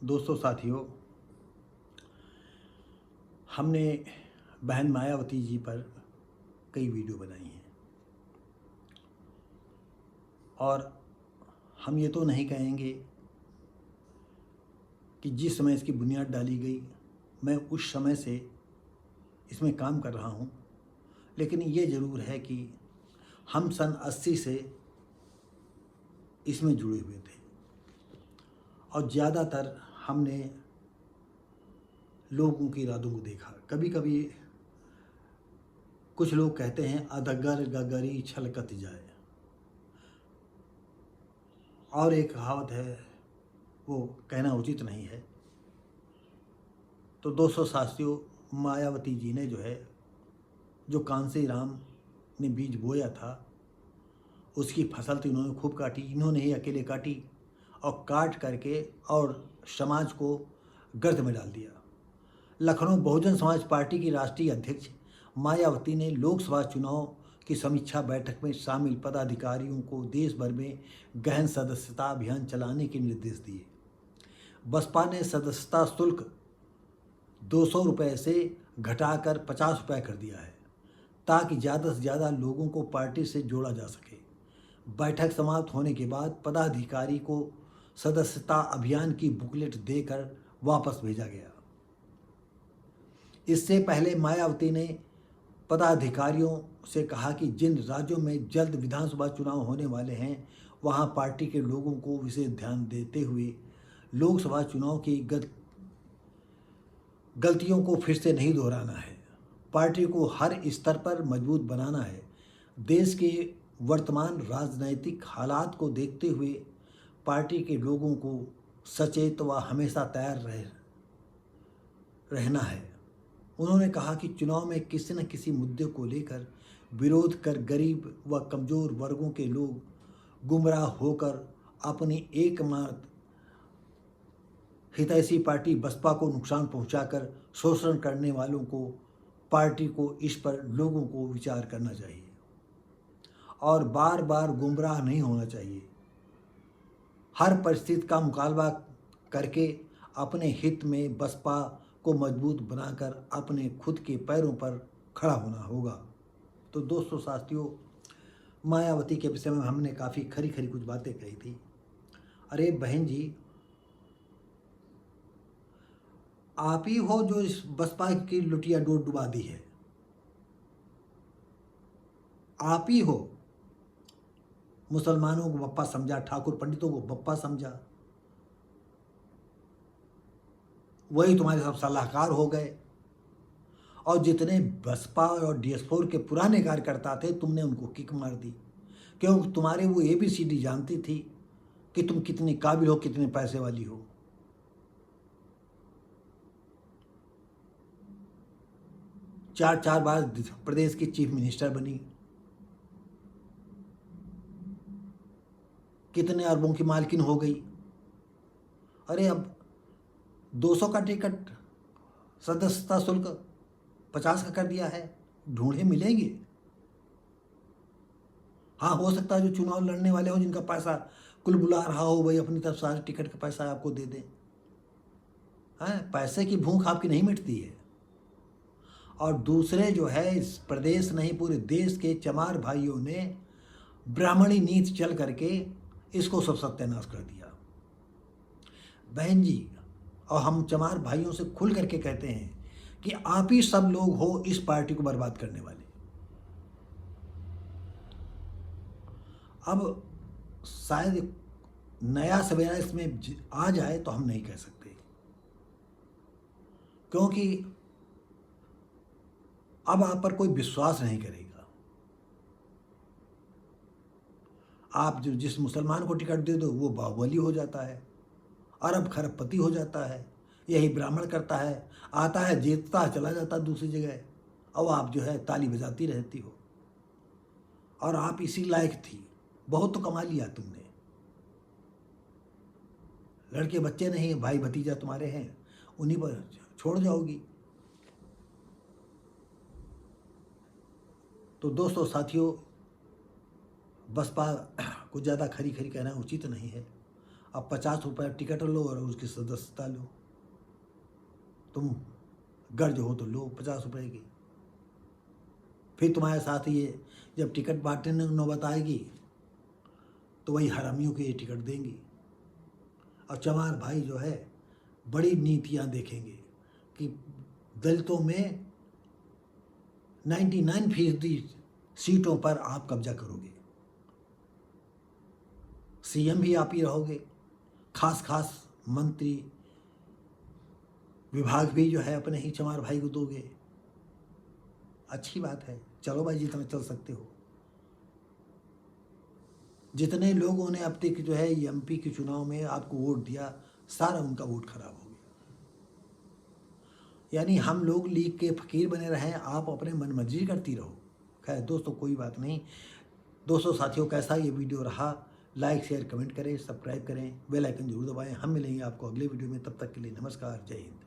दोस्तों साथियों, हमने बहन मायावती जी पर कई वीडियो बनाई हैं और हम ये तो नहीं कहेंगे कि जिस समय इसकी बुनियाद डाली गई मैं उस समय से इसमें काम कर रहा हूँ, लेकिन ये ज़रूर है कि हम सन 80 से इसमें जुड़े हुए थे और ज़्यादातर हमने लोगों के इरादों को देखा। कभी कभी कुछ लोग कहते हैं अधगर गगरी छलकत जाए, और एक कहावत है वो कहना उचित नहीं है। तो दोस्तों साथियों, मायावती जी ने जो कांसी राम ने बीज बोया था उसकी फसल तो इन्होंने खूब काटी। इन्होंने ही अकेले काटी और काट करके और समाज को गर्त में डाल दिया। लखनऊ बहुजन समाज पार्टी की राष्ट्रीय अध्यक्ष मायावती ने लोकसभा चुनाव की समीक्षा बैठक में शामिल पदाधिकारियों को देश भर में गहन सदस्यता अभियान चलाने के निर्देश दिए। बसपा ने सदस्यता शुल्क 200 रुपये से घटाकर 50 रुपये कर दिया है ताकि ज़्यादा से ज़्यादा लोगों को पार्टी से जोड़ा जा सके। बैठक समाप्त होने के बाद पदाधिकारी को सदस्यता अभियान की बुकलेट देकर वापस भेजा गया। इससे पहले मायावती ने पदाधिकारियों से कहा कि जिन राज्यों में जल्द विधानसभा चुनाव होने वाले हैं वहां पार्टी के लोगों को विशेष ध्यान देते हुए लोकसभा चुनाव की गलतियों को फिर से नहीं दोहराना है। पार्टी को हर स्तर पर मजबूत बनाना है। देश के वर्तमान राजनैतिक हालात को देखते हुए पार्टी के लोगों को सचेत व हमेशा तैयार रहना है। उन्होंने कहा कि चुनाव में किसी न किसी मुद्दे को लेकर विरोध कर गरीब व कमज़ोर वर्गों के लोग गुमराह होकर अपनी एकमात्र हितैषी पार्टी बसपा को नुकसान पहुंचाकर शोषण करने वालों को पार्टी को इस पर लोगों को विचार करना चाहिए और बार बार गुमराह नहीं होना चाहिए। हर परिस्थिति का मुकाबला करके अपने हित में बसपा को मजबूत बनाकर अपने खुद के पैरों पर खड़ा होना होगा। तो दोस्तों साथियों, मायावती के विषय में हमने काफ़ी खरी खरी कुछ बातें कही थी। अरे बहन जी, आप ही हो जो इस बसपा की लुटिया डुबा दी है। आप ही हो मुसलमानों को बप्पा समझा, ठाकुर पंडितों को बप्पा समझा, वही तुम्हारे सब सलाहकार हो गए। और जितने बसपा और DS4 के पुराने कार्यकर्ता थे तुमने उनको किक मार दी, क्योंकि तुम्हारे वो ABCD जानती थी कि तुम कितने काबिल हो, कितने पैसे वाली हो। चार बार प्रदेश की चीफ मिनिस्टर बनी, कितने अरबों की मालकिन हो गई। अरे अब 200 का टिकट सदस्यता शुल्क 50 का कर दिया है, ढूंढे मिलेंगे। हाँ, हो सकता है जो चुनाव लड़ने वाले हो जिनका पैसा कुल बुला रहा हो वही अपनी तरफ सारे टिकट का पैसा आपको दे दें। पैसे की भूख आपकी नहीं मिटती है। और दूसरे इस प्रदेश नहीं पूरे देश के चमार भाइयों ने ब्राह्मणी नीति चल करके इसको सब सत्यानाश कर दिया। बहन जी, और हम चमार भाइयों से खुल करके कहते हैं कि आप ही सब लोग हो इस पार्टी को बर्बाद करने वाले। अब शायद नया सवेरा इसमें आ जाए तो हम नहीं कह सकते, क्योंकि अब आप पर कोई विश्वास नहीं करेगा। आप जो जिस मुसलमान को टिकट दे दो वो बाहुबली हो जाता है, अरब खरबपति हो जाता है। यही ब्राह्मण करता है, आता है जीतता है चला जाता है दूसरी जगह, और आप ताली बजाती रहती हो। और आप इसी लायक थी, बहुत तो कमा लिया तुमने। लड़के बच्चे नहीं, भाई भतीजा तुम्हारे हैं, उन्हीं पर छोड़ जाओगी। तो दोस्तों साथियों, बसपा को ज़्यादा खरी खरी कहना उचित नहीं है। अब 50 रुपये टिकट लो और उसकी सदस्यता लो। तुम गर्ज हो तो लो 50 रुपये की। फिर तुम्हारे साथ ये जब टिकट बांटने नौबत आएगी तो वही हरामियों के ये टिकट देंगी। और चमार भाई जो है बड़ी नीतियां देखेंगे कि दलितों में 99% सीटों पर आप कब्जा करोगे, सीएम भी आप ही रहोगे, खास मंत्री विभाग भी जो है अपने ही चमार भाई को दोगे। अच्छी बात है, चलो भाई जितना चल सकते हो। जितने लोगों ने अब तक जो है एमपी के चुनाव में आपको वोट दिया, सारा उनका वोट खराब हो गया। यानी हम लोग लीग के फकीर बने रहें, आप अपने मनमर्जी करती रहो। खैर दोस्तों कोई बात नहीं। दोस्तों साथियों, कैसा ये वीडियो रहा? लाइक शेयर कमेंट करें, सब्सक्राइब करें, बेल आइकन जरूर दबाएं। हम मिलेंगे आपको अगले वीडियो में, तब तक के लिए नमस्कार, जय हिंद।